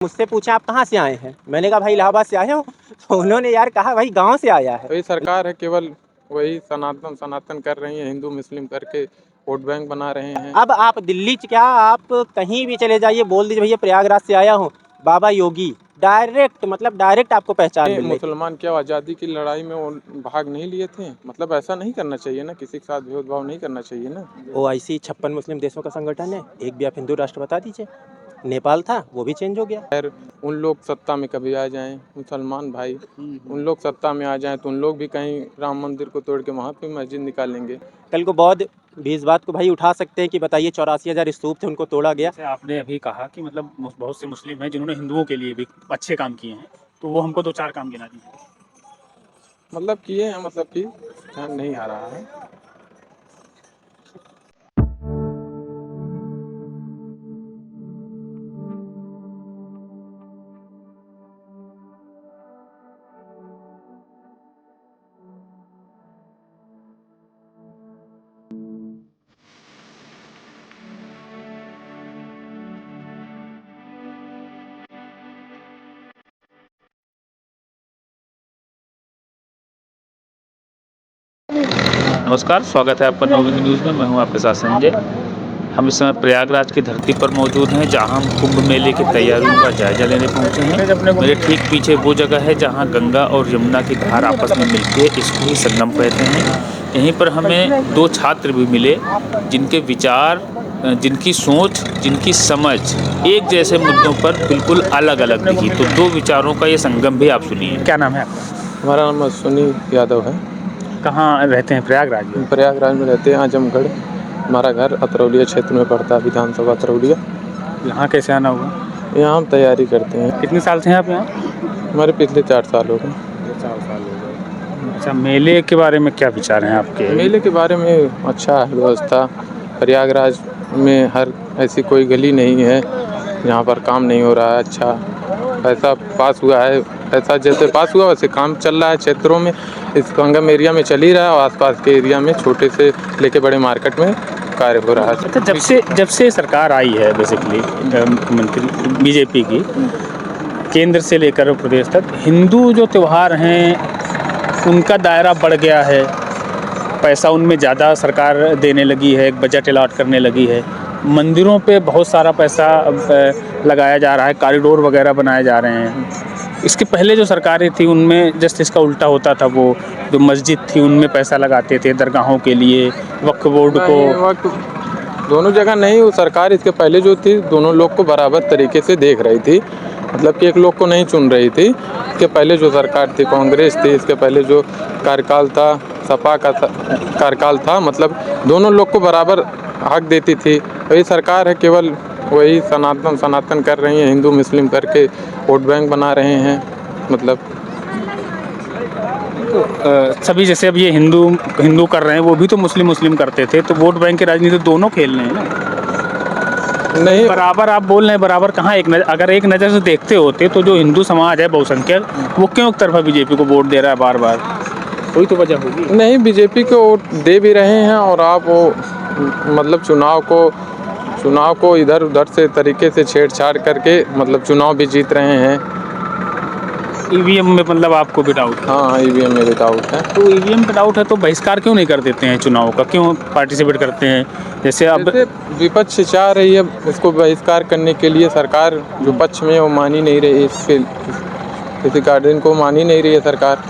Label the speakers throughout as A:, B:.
A: मुझसे पूछा आप कहाँ से आए हैं, मैंने कहा भाई इलाहाबाद से आया हूँ। तो उन्होंने यार कहा भाई गांव से आया है।
B: वही सरकार है, केवल वही सनातन सनातन कर रही है, हिंदू मुस्लिम करके वोट बैंक बना रहे हैं।
A: अब आप दिल्ली क्या, आप कहीं भी चले जाइए, बोल दीजिए भैया प्रयागराज से आया हूँ, बाबा योगी, डायरेक्ट मतलब डायरेक्ट आपको पहचान मिल रही।
B: मुसलमान क्या आज़ादी की लड़ाई में वो भाग नहीं लिए थे? मतलब ऐसा नहीं करना चाहिए ना, किसी के साथ भेदभाव नहीं करना चाहिए ना।
A: OIC 56 मुस्लिम देशों का संगठन है, एक भी आप हिंदू राष्ट्र बता दीजिए। नेपाल था वो भी चेंज हो गया।
B: खैर उन लोग सत्ता में कभी आ जाएं, मुसलमान भाई उन लोग सत्ता में आ जाएं तो उन लोग भी कहीं राम मंदिर को तोड़ के वहाँ पे मस्जिद निकालेंगे।
A: कल को बौद्ध भी इस बात को भाई उठा सकते हैं कि बताइए 84,000 स्तूप थे उनको तोड़ा गया।
C: जैसे आपने अभी कहा कि मतलब बहुत से मुस्लिम हैं जिन्होंने हिंदुओं के लिए भी अच्छे काम किए हैं, तो वो हमको 2-4 काम गिना दीजिए।
B: मतलब किए हैं, मतलब कि ध्यान नहीं आ रहा है।
D: नमस्कार, स्वागत है आपका नवहिंद न्यूज़ में। मैं हूं आपके साथ संजय। हम इस समय प्रयागराज की धरती पर मौजूद हैं, जहां हम कुंभ मेले की तैयारियों का जायजा लेने पहुंचे हैं। मेरे ठीक पीछे वो जगह है जहां गंगा और यमुना की धार आपस में मिलकर इसको ही संगम कहते हैं। यहीं पर हमें 2 छात्र भी मिले जिनके विचार, जिनकी सोच, जिनकी समझ एक जैसे मुद्दों पर बिल्कुल अलग अलग दिखी। तो 2 विचारों का ये संगम भी आप सुनिए।
C: क्या नाम है आपका?
B: हमारा नाम सुनी यादव है।
C: कहाँ रहते हैं? प्रयागराज में।
B: प्रयागराज में रहते हैं, आजमगढ़। हमारा घर अतरौलिया क्षेत्र में पड़ता है, विधानसभा अतरौलिया।
C: यहाँ कैसे आना हुआ?
B: यहाँ हम तैयारी करते हैं।
C: कितने साल से हैं आप यहाँ?
B: हमारे पिछले 4 साल हो गए।
C: 4 साल हो गए। अच्छा, मेले के बारे में क्या विचार हैं आपके?
B: मेले के बारे में अच्छा है व्यवस्था। प्रयागराज में हर ऐसी कोई गली नहीं है जहाँ पर काम नहीं हो रहा है। अच्छा पैसा पास हुआ है, पैसा जैसे पास हुआ वैसे काम चल रहा है क्षेत्रों में। इस संगम एरिया में चल ही रहा है और आसपास के एरिया में छोटे से लेके बड़े मार्केट में कार्य हो रहा है।
C: अच्छा, जब से सरकार आई है बेसिकली मुख्यमंत्री बीजेपी की, केंद्र से लेकर प्रदेश तक हिंदू जो त्यौहार हैं उनका दायरा बढ़ गया है, पैसा उनमें ज़्यादा सरकार देने लगी है, एक बजट अलॉट करने लगी है, मंदिरों पे बहुत सारा पैसा लगाया जा रहा है, कॉरिडोर वगैरह बनाए जा रहे हैं। इसके पहले जो सरकारें थी उनमें जस्ट इसका उल्टा होता था। वो जो मस्जिद थी उनमें पैसा लगाते थे, दरगाहों के लिए, वक्फ बोर्ड को।
B: दोनों जगह नहीं, वो सरकार इसके पहले जो थी दोनों लोग को बराबर तरीके से देख रही थी, मतलब कि एक लोग को नहीं चुन रही थी। इसके पहले जो सरकार थी कांग्रेस थी, इसके पहले जो कार्यकाल था सपा का कार्यकाल था, मतलब दोनों लोग को बराबर हक देती थी। वही सरकार है, केवल वही सनातन सनातन कर रही है, हिंदू मुस्लिम करके वोट बैंक बना रहे हैं। मतलब
C: सभी जैसे अब ये हिंदू कर रहे हैं, वो भी तो मुस्लिम करते थे, तो वोट बैंक की राजनीति दोनों खेल रहे हैं ना।
B: नहीं,
C: बराबर आप बोल रहे हैं, बराबर कहाँ? अगर एक नज़र से देखते होते तो जो हिंदू समाज है बहुसंख्यक, वो क्यों एक तरफा बीजेपी को वोट दे रहा है बार बार? कोई तो वजह होगी।
B: नहीं, बीजेपी को वोट दे भी रहे हैं और आप वो मतलब चुनाव को इधर उधर से तरीके से छेड़छाड़ करके मतलब चुनाव भी जीत रहे हैं।
C: ईवीएम में मतलब आपको भी डाउट है?
B: हाँ, ईवीएम में भी डाउट है।
C: तो ईवीएम पे डाउट है तो बहिष्कार क्यों नहीं कर देते हैं चुनाव का? क्यों पार्टिसिपेट करते हैं? जैसे अब
B: विपक्ष चाह रही है इसको बहिष्कार करने के लिए, सरकार जो पक्ष में वो मान ही नहीं रही, किसी गार्जियन को मान ही नहीं रही है सरकार,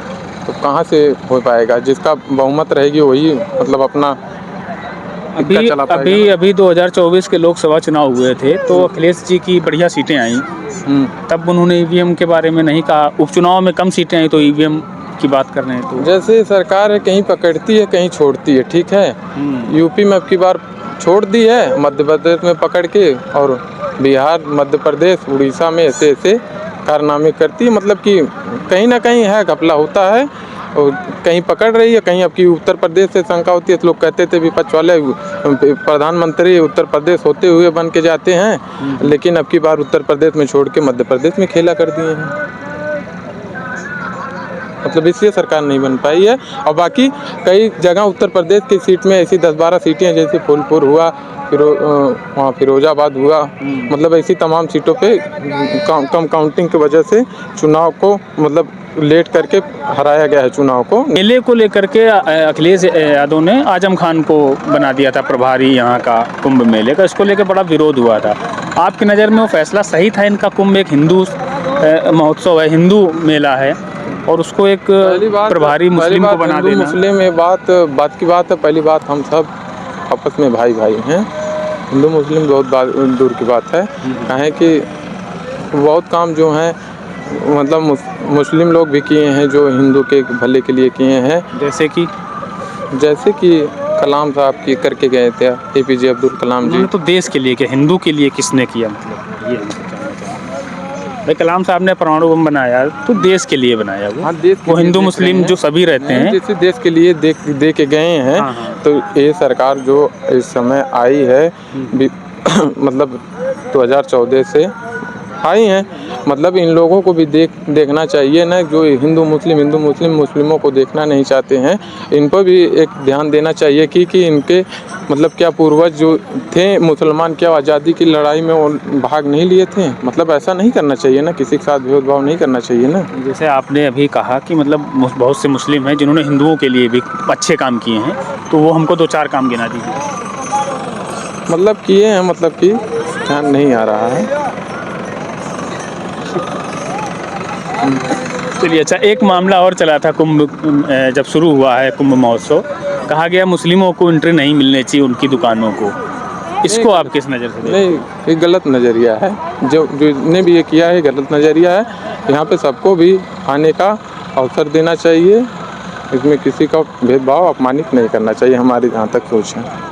B: तो कहाँ से हो पाएगा? जिसका बहुमत रहेगी वही मतलब अपना
C: अभी 2024 के लोकसभा चुनाव हुए थे तो अखिलेश जी की बढ़िया सीटें आई, तब उन्होंने ईवीएम के बारे में नहीं कहा। उपचुनाव में कम सीटें आई तो ईवीएम की बात कर रहे हैं। तो
B: जैसे सरकार है, कहीं पकड़ती है कहीं छोड़ती है, ठीक है। यूपी में अब की बार छोड़ दी है, मध्य प्रदेश में पकड़ के, और बिहार, मध्य प्रदेश, उड़ीसा में ऐसे ऐसे कारनामे करती है। मतलब कि कहीं ना कहीं है, घपला होता है, और कहीं पकड़ रही है, कहीं अब की उत्तर प्रदेश से शंका होती है। तो लोग कहते थे विपक्ष वाले प्रधानमंत्री उत्तर प्रदेश होते हुए बन के जाते हैं, लेकिन अब की बार उत्तर प्रदेश में छोड़ के मध्य प्रदेश में खेला कर दिए हैं। मतलब इसलिए सरकार नहीं बन पाई है। और बाकी कई जगह उत्तर प्रदेश की सीट में ऐसी 10-12 सीटें हैं, जैसे फूलपुर हुआ, वहाँ फिरोजाबाद हुआ, मतलब ऐसी तमाम सीटों पे कम काउंटिंग की वजह से चुनाव को मतलब लेट करके हराया गया है चुनाव को।
C: मेले को लेकर के अखिलेश यादव ने आजम खान को बना दिया था प्रभारी यहाँ का कुंभ मेले का, इसको लेकर बड़ा विरोध हुआ था। आपकी नज़र में वो फैसला सही था? इनका कुंभ एक हिंदू महोत्सव है, हिंदू मेला है, और उसको एक प्रभारी मुस्लिम को बना देना।
B: मुस्लिम ये बात की बात है। पहली बात, हम सब आपस में भाई हैं। हिंदू मुस्लिम बहुत दूर की बात है। कहें कि बहुत काम जो हैं मतलब मुस्लिम लोग भी किए हैं जो हिंदू के भले के लिए किए हैं।
C: जैसे कि
B: कलाम साहब की करके गए थे, APJ अब्दुल कलाम जी।
C: तो देश के लिए क्या, हिंदू के लिए किसने किया? मतलब ये हम जानना चाहेंगे। भाई कलाम साहब ने परमाणु बम बनाया तो देश के लिए बनाया वो।
B: हाँ, देश के
C: वो
B: लिए
C: हिंदू मुस्लिम जो सभी रहते हैं,
B: जैसे देश के लिए दे के गए हैं। तो ये सरकार जो इस समय आई है मतलब 2014 से आई हैं, मतलब इन लोगों को भी देखना चाहिए ना, जो हिंदू मुस्लिम मुस्लिमों को देखना नहीं चाहते हैं, इन पर भी एक ध्यान देना चाहिए कि इनके मतलब क्या पूर्वज जो थे मुसलमान, क्या आज़ादी की लड़ाई में वो भाग नहीं लिए थे? मतलब ऐसा नहीं करना चाहिए ना, किसी के साथ भेदभाव नहीं करना चाहिए ना।
C: जैसे आपने अभी कहा कि मतलब बहुत से मुस्लिम हैं जिन्होंने हिंदुओं के लिए भी अच्छे काम किए हैं, तो वो हमको 2-4 काम गिना दीजिए।
B: मतलब किए हैं, मतलब कि ध्यान नहीं आ रहा है।
C: चलिए, अच्छा, एक मामला और चला था कुंभ जब शुरू हुआ है कुंभ महोत्सव, कहा गया मुस्लिमों को एंट्री नहीं मिलनी चाहिए उनकी दुकानों को। इसको आप किस नज़र से देखते हैं?
B: नहीं, ये गलत नज़रिया है। जो ने भी ये किया है, गलत नज़रिया है। यहाँ पे सबको भी आने का अवसर देना चाहिए, इसमें किसी का भेदभाव अपमानित नहीं करना चाहिए, हमारी जहाँ तक सोच है।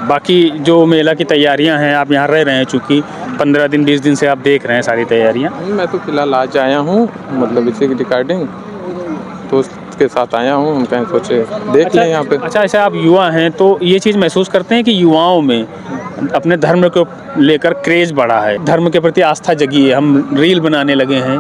C: बाकी जो मेला की तैयारियां हैं, आप यहाँ रह रहे हैं, चूँकि 15 दिन 20 दिन से आप देख रहे हैं सारी तैयारियां।
B: मैं तो फिलहाल आज आया हूँ, मतलब इसी की रिकॉर्डिंग दोस्त के साथ आया हूँ, हम कहीं सोचे देख लें यहाँ पे।
C: अच्छा, ऐसा आप युवा हैं तो ये चीज़ महसूस करते हैं कि युवाओं में अपने धर्म को लेकर क्रेज़ बढ़ा है, धर्म के प्रति आस्था जगी है, हम रील बनाने लगे हैं,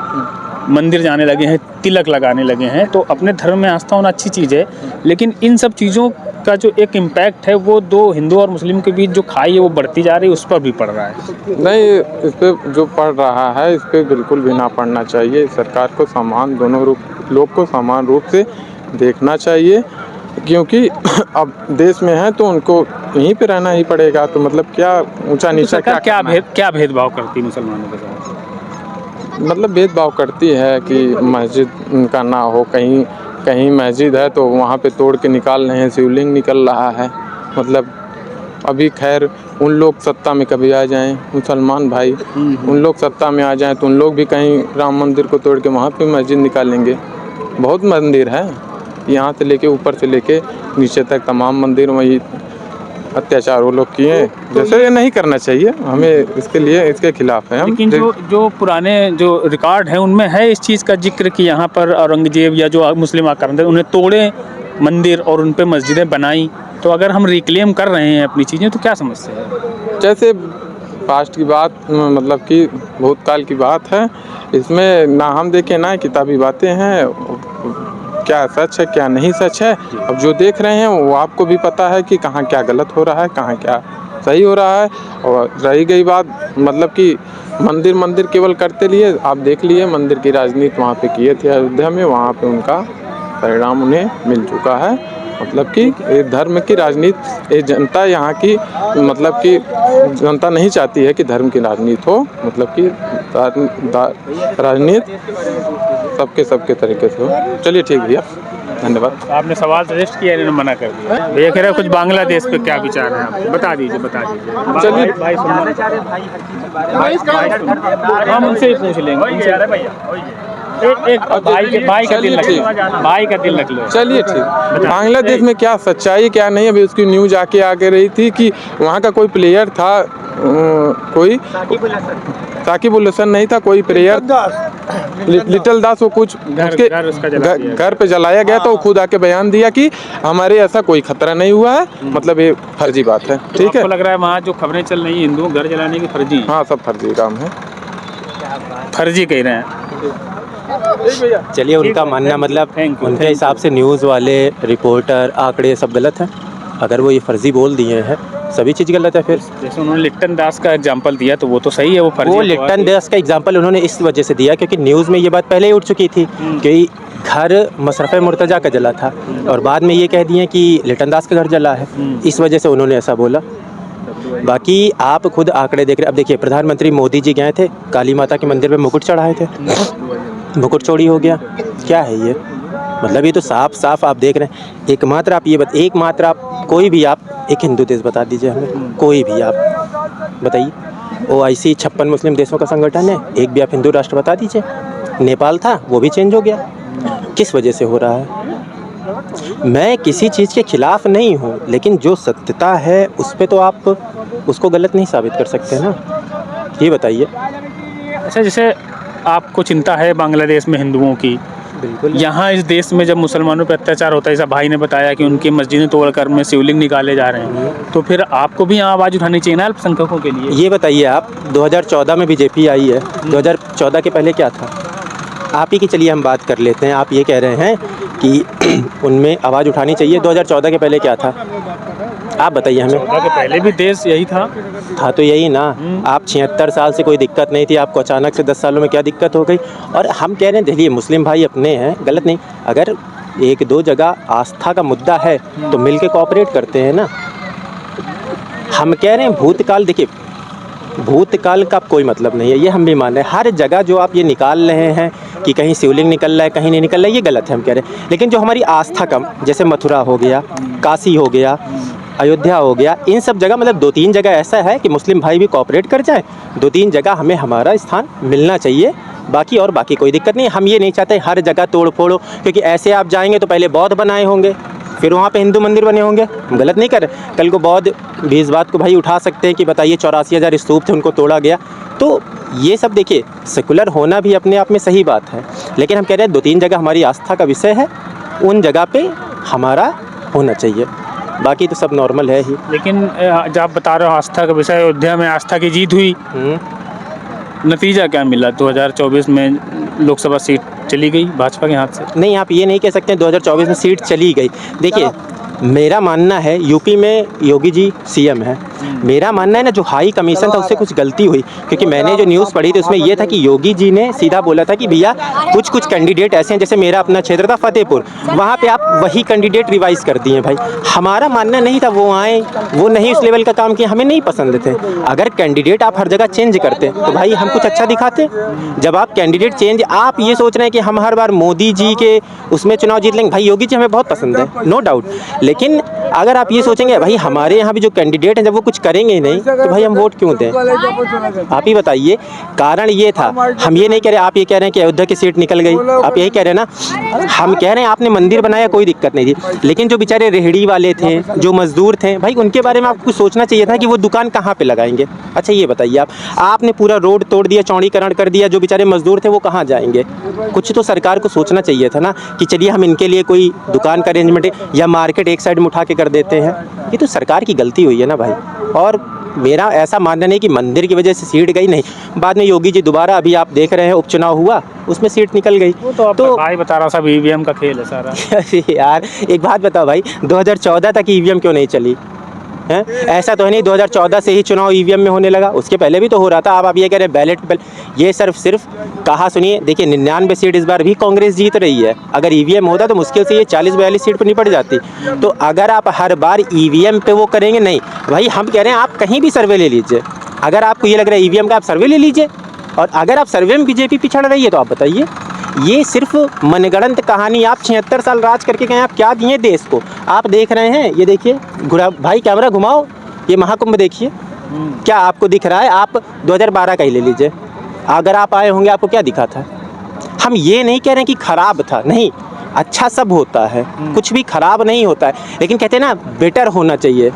C: मंदिर जाने लगे हैं, तिलक लगाने लगे हैं, तो अपने धर्म में आस्था होना अच्छी चीज़ है, लेकिन इन सब चीज़ों का जो एक इम्पैक्ट है वो दो हिंदू और मुस्लिम के बीच जो खाई है वो बढ़ती जा रही है, उस पर भी पड़ रहा है।
B: नहीं, इस पर जो पड़ रहा है इस पर बिल्कुल भी ना पड़ना चाहिए। सरकार को दोनों लोग को समान रूप से देखना चाहिए, क्योंकि अब देश में है तो उनको यहीं पे रहना ही पड़ेगा। तो मतलब क्या ऊंचा नीचा
C: क्या भेदभाव करती है मुसलमानों के साथ?
B: मतलब भेदभाव करती है कि मस्जिद का ना हो, कहीं मस्जिद है तो वहाँ पे तोड़ के निकाल रहे हैं, शिवलिंग निकल रहा है। मतलब अभी खैर उन लोग सत्ता में कभी आ जाएं, मुसलमान भाई उन लोग सत्ता में आ जाएं तो उन लोग भी कहीं राम मंदिर को तोड़ के वहाँ पे मस्जिद निकालेंगे। बहुत मंदिर है, यहाँ से लेके ऊपर से लेके नीचे तक तमाम मंदिर, वही अत्याचार वो लोग किए। जैसे ये नहीं करना चाहिए, हमें इसके खिलाफ है हम।
C: लेकिन जो पुराने जो रिकॉर्ड हैं उनमें है इस चीज़ का जिक्र कि यहाँ पर औरंगजेब या जो मुस्लिम आक्रांतक उन्हें तोड़े मंदिर और उन पर मस्जिदें बनाई। तो अगर हम रिक्लेम कर रहे हैं अपनी चीज़ें तो क्या समस्या है?
B: जैसे पास्ट की बात, मतलब कि भूतकाल की बात है, इसमें ना हम देखें ना किताबी बातें हैं, क्या सच है क्या नहीं सच है। अब जो देख रहे हैं वो आपको भी पता है कि कहाँ क्या गलत हो रहा है, कहाँ क्या सही हो रहा है। और रही गई बात मतलब कि मंदिर केवल करते लिए, आप देख लिए मंदिर की राजनीति वहाँ पे किए थे अयोध्या में, वहाँ पे उनका परिणाम उन्हें मिल चुका है। मतलब कि धर्म की राजनीति, ये जनता यहाँ की, मतलब कि जनता नहीं चाहती है कि धर्म की राजनीति हो, मतलब कि राजनीति सबके तरीके से हो। चलिए ठीक भैया, धन्यवाद।
C: आपने सवाल सजेस्ट किया, इन्होंने मना कर दिया। भैया कह रहे हैं कुछ बांग्लादेश पे क्या विचार है आपके? बता दीजिए।
B: चलिए,
C: भाई हम उनसे ही पूछ लेंगे। एक भाई का दिल रख लो।
B: चलिए ठीक। बांग्लादेश में क्या सच्चाई क्या नहीं, अभी उसकी न्यूज आके रही थी कि वहाँ का कोई प्लेयर था, कोई साकिब उल हसन नहीं था, कोई प्लेयर लिटिल दास, वो कुछ उसके घर पे जलाया गया, तो वो खुद आके बयान दिया कि हमारे ऐसा कोई खतरा नहीं हुआ है। मतलब ये फर्जी बात है। ठीक है,
C: लग रहा है वहाँ जो खबरें चल रही हैं हिंदुओं घर जलाने की फर्जी?
B: हाँ, सब फर्जी काम है।
C: फर्जी कह रहे हैं।
A: चलिए, उनका मानना मतलब
C: Thank you,
A: उनके हिसाब से न्यूज़ वाले, रिपोर्टर, आंकड़े सब गलत हैं। अगर वो ये फर्जी बोल दिए हैं, सभी चीज़ गलत है फिर।
C: जैसे उन्होंने लिप्टन दास का एग्जांपल दिया तो वो तो सही है, वो फर्जी
A: वो
C: अफवाह
A: लिप्टन
C: थी।
A: दास का एग्जाम्पल उन्होंने इस वजह से दिया क्योंकि न्यूज़ में ये बात पहले ही उठ चुकी थी कि घर मशरफ़ मुर्तज़ा का जला था, और बाद में ये कह दिए कि लिप्टन दास का घर जला है, इस वजह से उन्होंने ऐसा बोला। बाकी आप खुद आंकड़े देख रहे। अब देखिए, प्रधानमंत्री मोदी जी गए थे, काली माता के मंदिर पे मुकुट चढ़ाए थे, मुकुट चोरी हो गया। क्या है ये? मतलब ये तो साफ साफ आप देख रहे हैं। एकमात्र आप कोई भी आप एक हिंदू देश बता दीजिए हमें, कोई भी आप बताइए। OIC 56 मुस्लिम देशों का संगठन है, एक भी आप हिंदू राष्ट्र बता दीजिए। नेपाल था, वो भी चेंज हो गया। किस वजह से हो रहा है? मैं किसी चीज़ के खिलाफ नहीं हूँ, लेकिन जो सत्यता है उस पे तो आप उसको गलत नहीं साबित कर सकते ना। ये बताइए।
C: अच्छा, जैसे आपको चिंता है बांग्लादेश में हिंदुओं की,
A: बिल्कुल।
C: यहाँ इस देश में जब मुसलमानों पर अत्याचार होता है, जैसा भाई ने बताया कि उनकी मस्जिदें तोड़कर में शिवलिंग निकाले जा रहे हैं, तो फिर आपको भी यहाँ आवाज़ उठानी चाहिए ना अल्पसंख्यकों के लिए।
A: ये बताइए, आप 2014 में बीजेपी आई है, 2014 के पहले क्या था? आप ही की चलिए हम बात कर लेते हैं। आप ये कह रहे हैं कि उनमें आवाज़ उठानी चाहिए, 2014 के पहले क्या था? आप बताइए हमें।
C: 14 के पहले भी देश यही था।
A: तो यही ना। आप 76 साल से कोई दिक्कत नहीं थी, आपको अचानक से 10 सालों में क्या दिक्कत हो गई? और हम कह रहे हैं, देखिए मुस्लिम भाई अपने हैं, गलत नहीं। अगर एक दो जगह आस्था का मुद्दा है तो मिल के कोऑपरेट करते हैं ना। हम कह रहे हैं भूतकाल, देखिए भूतकाल का कोई मतलब नहीं है, ये हम भी मान रहे हैं। हर जगह जो आप ये निकाल रहे हैं कि कहीं शिवलिंग निकल रहा है, कहीं नहीं निकल रहा है, ये गलत है, हम कह रहे हैं। लेकिन जो हमारी आस्था का, जैसे मथुरा हो गया, काशी हो गया, अयोध्या हो गया, इन सब जगह मतलब 2-3 जगह ऐसा है कि मुस्लिम भाई भी कोऑपरेट कर जाए। 2-3 जगह हमें हमारा स्थान मिलना चाहिए, बाकी कोई दिक्कत नहीं। हम ये नहीं चाहते हर जगह तोड़ फोड़ो, क्योंकि ऐसे आप जाएंगे तो पहले बौद्ध बनाए होंगे, फिर वहाँ पे हिंदू मंदिर बने होंगे। हम गलत नहीं कर रहे। कल को बौद्ध भी इस बात को भाई उठा सकते हैं कि बताइए 84,000 स्तूप थे, उनको तोड़ा गया। तो ये सब देखिए, सेकुलर होना भी अपने आप में सही बात है, लेकिन हम कह रहे हैं 2-3 जगह हमारी आस्था का विषय है, उन जगह पे हमारा होना चाहिए, बाकी तो सब नॉर्मल है ही।
C: लेकिन जब आप बता रहे हो आस्था का विषय, अयोध्या में आस्था की जीत हुई, नतीजा क्या मिला? 2024 में लोकसभा सीट चली गई भाजपा के हाथ से।
A: नहीं, आप ये नहीं कह सकते 2024 में सीट चली गई। देखिए मेरा मानना है, यूपी में योगी जी सीएम है, मेरा मानना है ना जो हाई कमीशन था उससे कुछ गलती हुई, क्योंकि मैंने जो न्यूज़ पढ़ी थी उसमें ये था कि योगी जी ने सीधा बोला था कि भैया कुछ कैंडिडेट ऐसे हैं, जैसे मेरा अपना क्षेत्र था फतेहपुर, वहाँ पे आप वही कैंडिडेट रिवाइज़ कर दिए। भाई हमारा मानना नहीं था वो आए, वो नहीं उस लेवल का काम किया, हमें नहीं पसंद थे। अगर कैंडिडेट आप हर जगह चेंज करते तो भाई हम कुछ अच्छा दिखाते। जब आप कैंडिडेट चेंज, आप ये सोच रहे हैं कि हम हर बार मोदी जी के उसमें चुनाव जीत लेंगे, भाई योगी जी हमें बहुत पसंद है, नो डाउट। लेकिन अगर आप ये सोचेंगे भाई हमारे यहाँ भी जो कैंडिडेट हैं जब वो कुछ करेंगे ही नहीं तो भाई हम वोट क्यों दें? आप ही बताइए। कारण ये था, हम ये नहीं कह रहे, आप ये कह रहे हैं कि अयोध्या की सीट निकल गई, आप यही कह रहे हैं ना। हम कह रहे हैं आपने मंदिर बनाया, कोई दिक्कत नहीं थी, लेकिन जो बेचारे रेहड़ी वाले थे, जो मजदूर थे, भाई उनके बारे में आपको कुछ सोचना चाहिए था कि वो दुकान कहाँ पे लगाएंगे। अच्छा ये बताइए, आपने पूरा रोड तोड़ दिया, चौड़ीकरण कर दिया, जो बेचारे मजदूर थे वो कहाँ जाएंगे? कुछ तो सरकार को सोचना चाहिए था ना कि चलिए हम इनके लिए कोई दुकान का अरेंजमेंट या मार्केट एक साइड में उठा के कर देते हैं। ये तो सरकार की गलती हुई है ना भाई। और मेरा ऐसा मानना नहीं कि मंदिर की वजह से सीट गई, नहीं, बाद में योगी जी दोबारा, अभी आप देख रहे हैं उपचुनाव हुआ, उसमें सीट निकल गई।
C: तो भाई बता रहा सब ईवीएम का खेल है सारा।
A: यार एक बात बताओ भाई, 2014 तक ईवीएम क्यों नहीं चली है? ऐसा तो है नहीं 2014 से ही चुनाव ईवीएम में होने लगा, उसके पहले भी तो हो रहा था। आप ये कह रहे हैं बैलेट, ये सिर्फ कहा सुनिए। देखिए 99 सीट इस बार भी कांग्रेस जीत रही है, अगर ईवीएम होता तो मुश्किल से ये 40-42 सीट पर निपट जाती। तो अगर आप हर बार ईवीएम पे वो करेंगे, नहीं भाई हम कह रहे हैं आप कहीं भी सर्वे ले लीजिए, अगर आपको ये लग रहा है ईवीएम का, आप सर्वे ले लीजिए। और अगर आप सर्वे में बीजेपी पिछड़ रही है तो आप बताइए, ये सिर्फ मनगढ़ंत कहानी। आप 76 साल राज करके गए, आप क्या दिए देश को? आप देख रहे हैं, ये देखिए घुरा भाई, कैमरा घुमाओ, ये महाकुंभ देखिए, क्या आपको दिख रहा है? आप 2012 का ही ले लीजिए, अगर आप आए होंगे आपको क्या दिखा था? हम ये नहीं कह रहे हैं कि खराब था, नहीं, अच्छा सब होता है, कुछ भी खराब नहीं होता है, लेकिन कहते हैं ना बेटर होना चाहिए,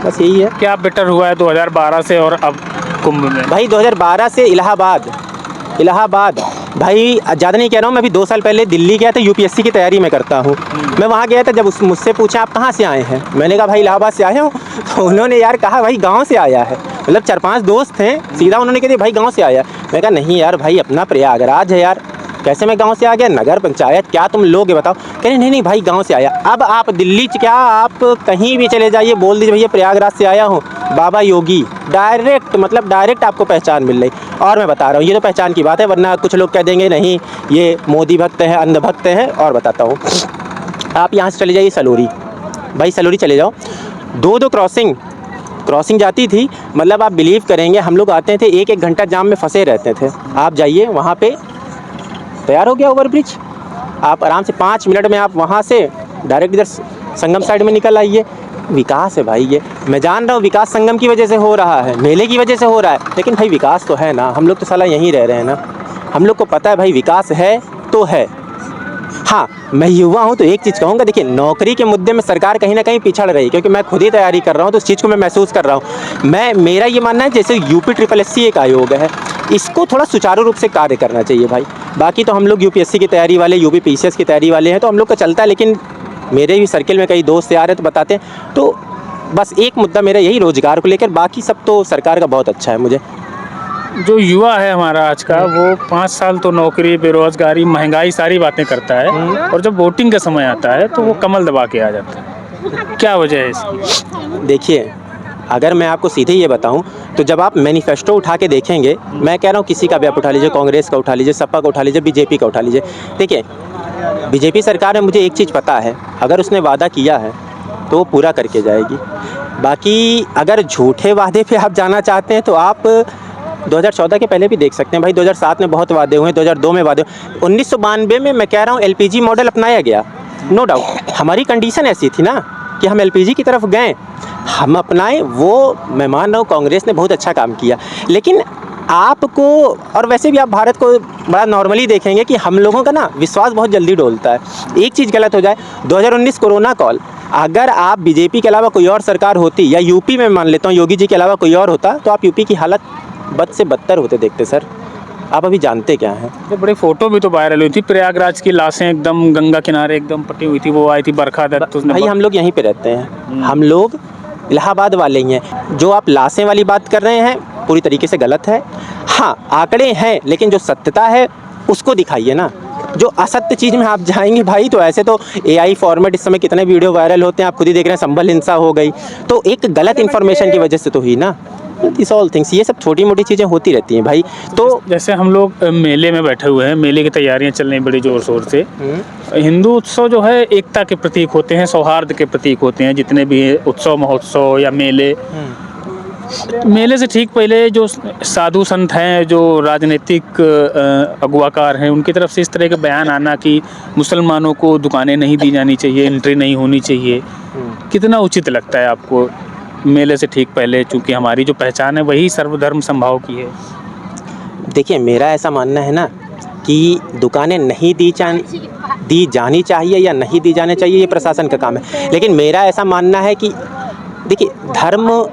A: बस यही है।
C: क्या बेटर हुआ है 2012 से और अब कुंभ में? भाई
A: 2012 से इलाहाबाद भाई ज़्यादा नहीं कह रहा हूँ, मैं अभी 2 साल पहले दिल्ली गया था, यूपीएससी की तैयारी मैं करता हूँ। मैं वहाँ गया था, जब मुझसे पूछा आप कहाँ से आए हैं, मैंने कहा भाई इलाहाबाद से आया हूँ, तो उन्होंने यार कहा भाई गांव से आया है, मतलब 4-5 दोस्त हैं, सीधा उन्होंने कह दिया भाई गांव से आया। मैं कहा नहीं यार भाई अपना प्रयागराज है यार, कैसे मैं गांव से आ गया, नगर पंचायत क्या तुम लोगे बताओ। कह रहे नहीं नहीं भाई गांव से आया। अब आप दिल्ली क्या आप कहीं भी चले जाइए, बोल दीजिए भैया प्रयागराज से आया हूँ, बाबा योगी, डायरेक्ट मतलब डायरेक्ट आपको पहचान मिल रही। और मैं बता रहा हूँ ये तो पहचान की बात है, वरना कुछ लोग कह देंगे नहीं ये मोदी भक्त है, अंध भक्त है। और बताता हूँ, आप यहाँ से चले जाइए सलोरी, भाई सलोरी चले जाओ, 2-2 क्रॉसिंग जाती थी, मतलब आप बिलीव करेंगे हम लोग आते थे 1-1 घंटा जाम में फंसे रहते थे। आप जाइए वहाँ पे तैयार हो गया ओवरब्रिज, आप आराम से 5 मिनट में आप वहाँ से डायरेक्ट इधर संगम साइड में निकल आइए। विकास है भाई, ये मैं जान रहा हूँ विकास संगम की वजह से हो रहा है, मेले की वजह से हो रहा है, लेकिन भाई विकास तो है ना। हम लोग तो साला यहीं रह रहे हैं ना, हम लोग को पता है भाई विकास है तो है। हाँ मैं युवा हूँ तो एक चीज़ कहूँगा, देखिए नौकरी के मुद्दे में सरकार कहीं ना कहीं पिछड़ रही है, क्योंकि मैं खुद ही तैयारी कर रहा हूँ तो उस चीज़ को मैं महसूस कर रहा हूँ। मेरा ये मानना है जैसे UPSSC एक आयोग है, इसको थोड़ा सुचारू रूप से कार्य करना चाहिए भाई। बाकी तो हम लोग UPSC की तैयारी वाले, UPPCS की तैयारी वाले हैं तो हम लोग का चलता है, लेकिन मेरे भी सर्किल में कई दोस्त यार हैं तो बताते हैं। तो बस एक मुद्दा मेरा यही रोज़गार को लेकर, बाकी सब तो सरकार का बहुत अच्छा है। मुझे
C: जो युवा है हमारा आज का, वो 5 साल तो नौकरी, बेरोजगारी, महंगाई सारी बातें करता है, और जब वोटिंग का समय आता है तो वो कमल दबा के आ जाता है। क्या वजह है इसकी?
A: देखिए अगर मैं आपको सीधे ये बताऊं तो जब आप मैनिफेस्टो उठा के देखेंगे, मैं कह रहा हूँ किसी का भी आप उठा लीजिए, कांग्रेस का उठा लीजिए, सपा का उठा लीजिए, BJP का उठा लीजिए। देखिए BJP सरकार में मुझे एक चीज़ पता है, अगर उसने वादा किया है तो वो पूरा करके जाएगी। बाकी अगर झूठे वादे पे आप जाना चाहते हैं तो आप 2014 के पहले भी देख सकते हैं भाई, 2007 में बहुत वादे हुए, 2002 में वादे, 1992 में मैं कह रहा हूँ LPG मॉडल अपनाया गया, नो डाउट हमारी कंडीशन ऐसी थी ना कि हम LPG की तरफ गए, हम अपनाए, वो मैं मान रहा हूँ कांग्रेस ने बहुत अच्छा काम किया। लेकिन आपको, और वैसे भी आप भारत को बड़ा नॉर्मली देखेंगे कि हम लोगों का ना विश्वास बहुत जल्दी डोलता है। एक चीज़ गलत हो जाए, 2019 कोरोना कॉल, अगर आप BJP के अलावा कोई और सरकार होती, या यूपी में मान लेता हूँ योगी जी के अलावा कोई और होता, तो आप यूपी की हालत बद से बदतर होते देखते सर। आप अभी जानते क्या हैं।
C: तो बड़ी फोटो भी तो वायरल हुई थी, प्रयागराज की लाशें एकदम गंगा किनारे एकदम पटी हुई थी, वो आई थी बरखा दत्त, तो
A: भाई हम लोग यहीं पे रहते हैं, हम लोग इलाहाबाद वाले ही हैं। जो आप लाशें वाली बात कर रहे हैं पूरी तरीके से गलत है। हाँ आंकड़े हैं, लेकिन जो सत्यता है उसको दिखाइए ना। जो असत्य चीज़ में आप जाएंगे भाई, तो ऐसे तो AI फॉर्मेट इस समय कितने वीडियो वायरल होते हैं, आप खुद ही देख रहे हैं, संभल हिंसा हो गई, तो एक गलत इन्फॉर्मेशन की वजह से तो हुई ना। दिस ऑल थिंग्स, ये सब छोटी मोटी चीज़ें होती रहती हैं भाई। तो
C: जैसे हम लोग मेले में बैठे हुए हैं, मेले की तैयारियां चल रही बड़ी ज़ोर शोर से। हिंदू उत्सव जो है एकता के प्रतीक होते हैं, सौहार्द के प्रतीक होते हैं, जितने भी उत्सव महोत्सव या मेले से ठीक पहले जो साधु संत हैं, जो राजनीतिक अगुवाकार हैं, उनकी तरफ से इस तरह के बयान आना कि मुसलमानों को दुकानें नहीं दी जानी चाहिए, एंट्री नहीं होनी चाहिए, कितना उचित लगता है आपको मेले से ठीक पहले? चूँकि हमारी जो पहचान है वही सर्वधर्म समभाव की है।
A: देखिए मेरा ऐसा मानना है ना कि दुकानें नहीं दी जानी चाहिए या नहीं दी जानी चाहिए, ये प्रशासन का काम है। लेकिन मेरा ऐसा मानना है कि देखिए धर्म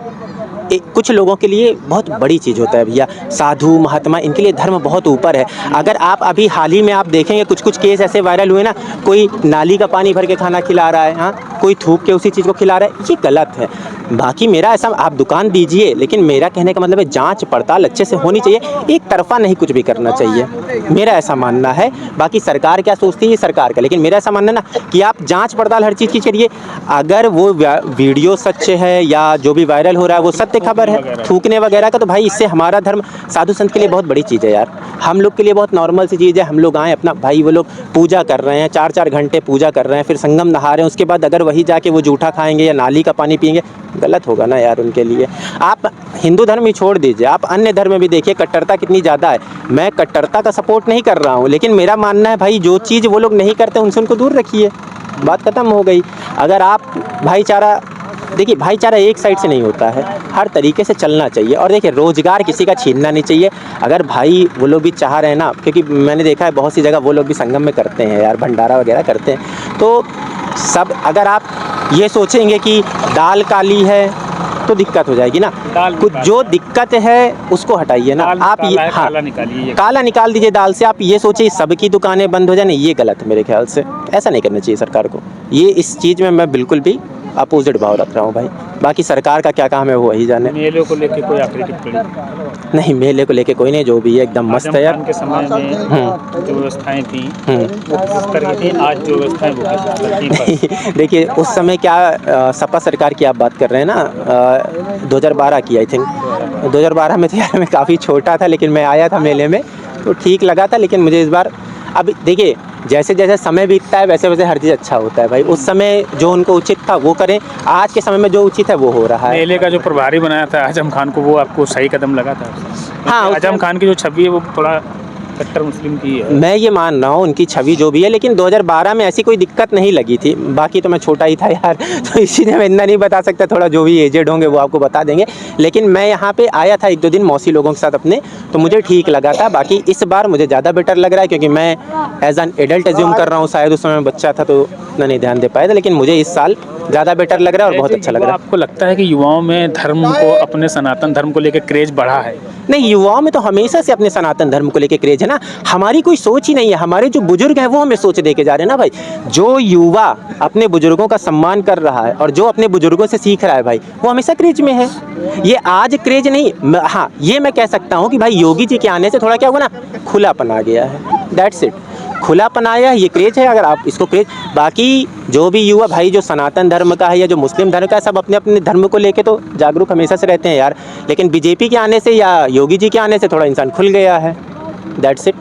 A: कुछ लोगों के लिए बहुत बड़ी चीज़ होता है भैया, साधु महात्मा, इनके लिए धर्म बहुत ऊपर है। अगर आप अभी हाल ही में आप देखेंगे कुछ केस ऐसे वायरल हुए ना, कोई नाली का पानी भर के खाना खिला रहा है, हाँ कोई थूक के उसी चीज़ को खिला रहा है, ये गलत है। बाकी मेरा ऐसा, आप दुकान दीजिए, लेकिन मेरा कहने का मतलब है जांच पड़ताल अच्छे से होनी चाहिए, एक तरफा नहीं कुछ भी करना चाहिए, मेरा ऐसा मानना है। बाकी सरकार क्या सोचती है ये सरकार का, लेकिन मेरा ऐसा मानना है ना कि आप जांच पड़ताल हर चीज़ की करिए। अगर वो वीडियो सच है या जो भी वायरल हो रहा है वो सत्य खबर है थूकने वगैरह का, तो भाई इससे हमारा धर्म साधु संत के लिए बहुत बड़ी चीज़ है यार, हम लोग के लिए बहुत नॉर्मल सी चीज़ है। हम लोग आए अपना, भाई वो लोग पूजा कर रहे हैं, 4-4 घंटे पूजा कर रहे हैं, फिर संगम नहा रहे हैं, उसके बाद अगर वही जाके वो जूठा खाएंगे या नाली का पानी पिएंगे, गलत होगा ना यार उनके लिए। आप हिंदू धर्म ही छोड़ दीजिए, आप अन्य धर्म में भी देखिए कट्टरता कितनी ज़्यादा है। मैं कट्टरता का सपोर्ट नहीं कर रहा हूँ, लेकिन मेरा मानना है भाई जो चीज़ वो लोग नहीं करते उनसे उनको दूर रखिए, बात खत्म हो गई। अगर आप भाईचारा, देखिए भाईचारा एक साइड से नहीं होता है, हर तरीके से चलना चाहिए। और देखिए रोज़गार किसी का छीनना नहीं चाहिए। अगर भाई वो लोग भी चाह रहे हैं ना, क्योंकि मैंने देखा है बहुत सी जगह वो लोग भी संगम में करते हैं यार, भंडारा वगैरह करते हैं, तो सब अगर आप ये सोचेंगे कि दाल काली है तो दिक्कत हो जाएगी ना, कुछ जो दिक्कत है उसको हटाइए ना आप, ये हाँ काला निकाल दीजिए दाल से। आप ये सोचिए सबकी दुकानें बंद हो जाए, नहीं ये गलत है मेरे ख्याल से, ऐसा नहीं करना चाहिए सरकार को। ये इस चीज़ में मैं बिल्कुल भी अपोजिट भाव रख रहा हूँ भाई। बाकी सरकार का क्या काम है वो वही जाने।
C: मेले को लेकर कोई आखिरी टिप्पणी?
A: नहीं, मेले को लेके कोई नहीं, जो भी है एकदम मस्त है
C: आजम
A: यार।
C: खान के समय में जो व्यवस्थाएं थी वो किस तरह की थी, आज जो व्यवस्थाएं वो किस तरह की?
A: देखिए उस समय क्या सपा सरकार की आप बात कर रहे हैं ना, 2012 की आई थिंक। 2012 में तो यार मैं काफ़ी छोटा था, लेकिन मैं आया था मेले में तो ठीक लगा था। लेकिन मुझे इस बार, अब देखिए जैसे जैसे समय बीतता है वैसे वैसे हर चीज़ अच्छा होता है भाई। उस समय जो उनको उचित था वो करें, आज के समय में जो उचित है वो हो रहा है।
C: मेले का जो प्रभारी बनाया था आजम खान को, वो आपको सही कदम लगा था?
A: हाँ,
C: आजम खान की जो छवि है वो थोड़ा कट्टर मुस्लिम की है।
A: मैं ये मान रहा हूँ उनकी छवि जो भी है, लेकिन 2012 में ऐसी कोई दिक्कत नहीं लगी थी। बाकी तो मैं छोटा ही था यार, तो इसीलिए मैं इतना नहीं बता सकता। थोड़ा जो भी एजेड होंगे वो आपको बता देंगे। लेकिन मैं यहाँ पे आया था 1-2 दिन मौसी लोगों के साथ अपने, तो मुझे ठीक लगा था। बाकी इस बार मुझे ज़्यादा बेटर लग रहा है, क्योंकि मैं एज एन एडल्ट एज्यूम कर रहा हूँ। शायद उस समय मैं बच्चा था तो उतना नहीं ध्यान दे पाया था, लेकिन मुझे इस साल ज़्यादा बेटर लग रहा है और बहुत अच्छा लग रहा है।
C: आपको लगता है कि युवाओं में धर्म को, अपने सनातन धर्म को लेकर क्रेज बढ़ा है?
A: नहीं, युवाओं में तो हमेशा से अपने सनातन धर्म को लेके क्रेज है ना। हमारी कोई सोच ही नहीं है। हमारे जो बुजुर्ग हैं वो हमें सोच दे के जा रहे हैं ना भाई। जो युवा अपने बुजुर्गों का सम्मान कर रहा है और जो अपने बुजुर्गों से सीख रहा है भाई, वो हमेशा क्रेज में है। ये आज क्रेज नहीं, हाँ ये मैं कह सकता हूँ कि भाई योगी जी के आने से थोड़ा क्या हुआ ना, खुलापन आ गया है। दैट्स इट, खुलापन आया है, ये क्रेज है। अगर आप इसको क्रेज, बाकी जो भी युवा भाई जो सनातन धर्म का है या जो मुस्लिम धर्म का है, सब अपने अपने धर्म को लेके तो जागरूक हमेशा से रहते हैं यार। लेकिन बीजेपी के आने से या योगी जी के आने से थोड़ा इंसान खुल गया है। That's it.